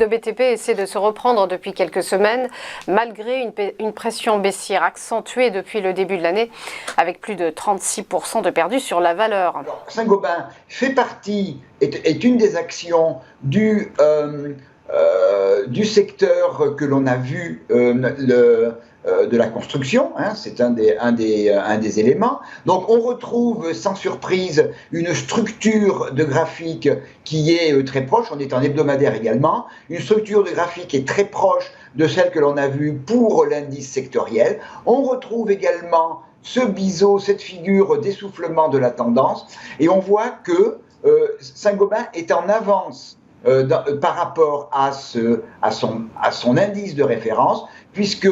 Le BTP essaie de se reprendre depuis quelques semaines, malgré une pression baissière accentuée depuis le début de l'année, avec plus de 36% de perdus sur la valeur. Saint-Gobain est une des actions du secteur que l'on a vu de la construction, hein, c'est un des éléments. Donc on retrouve sans surprise une structure de graphique qui est très proche, on est en hebdomadaire également, une structure de graphique qui est très proche de celle que l'on a vue pour l'indice sectoriel. On retrouve également ce biseau, cette figure d'essoufflement de la tendance, et on voit que Saint-Gobain est en avance par rapport à son indice de référence, puisque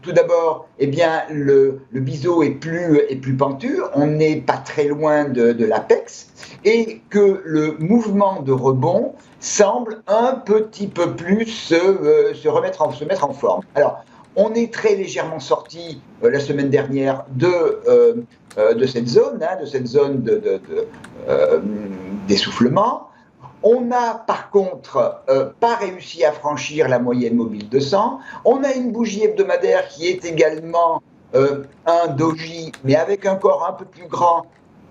tout d'abord, eh bien, le biseau est plus pentu, on n'est pas très loin de l'apex, et que le mouvement de rebond semble un petit peu plus se mettre en forme. Alors, on est très légèrement sorti la semaine dernière de cette zone, d'essoufflement. On n'a par contre pas réussi à franchir la moyenne mobile 200. On a une bougie hebdomadaire qui est également un doji, mais avec un corps un peu plus grand,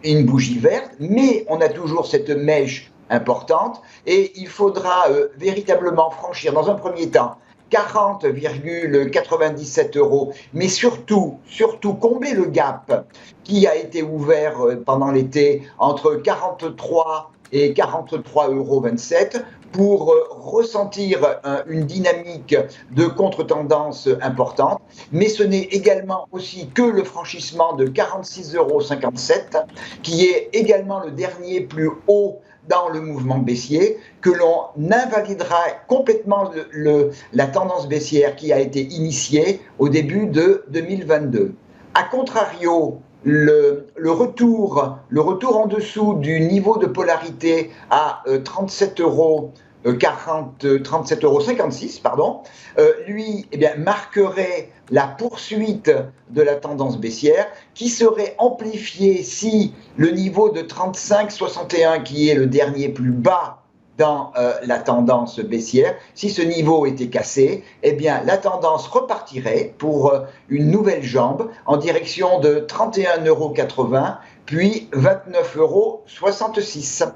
une bougie verte, mais on a toujours cette mèche importante et il faudra véritablement franchir dans un premier temps 40,97 €, mais surtout combler le gap qui a été ouvert pendant l'été entre 43 et 43,27 € pour ressentir une dynamique de contre-tendance importante. Mais ce n'est également aussi que le franchissement de 46,57 € qui est également le dernier plus haut dans le mouvement baissier, que l'on invalidera complètement la tendance baissière qui a été initiée au début de 2022. A contrario, le retour en dessous du niveau de polarité à 37,56 €, lui, eh bien, marquerait la poursuite de la tendance baissière qui serait amplifiée si le niveau de 35,61, qui est le dernier plus bas dans la tendance baissière, si ce niveau était cassé, eh bien, la tendance repartirait pour une nouvelle jambe en direction de 31,80 €, puis 29,66 €.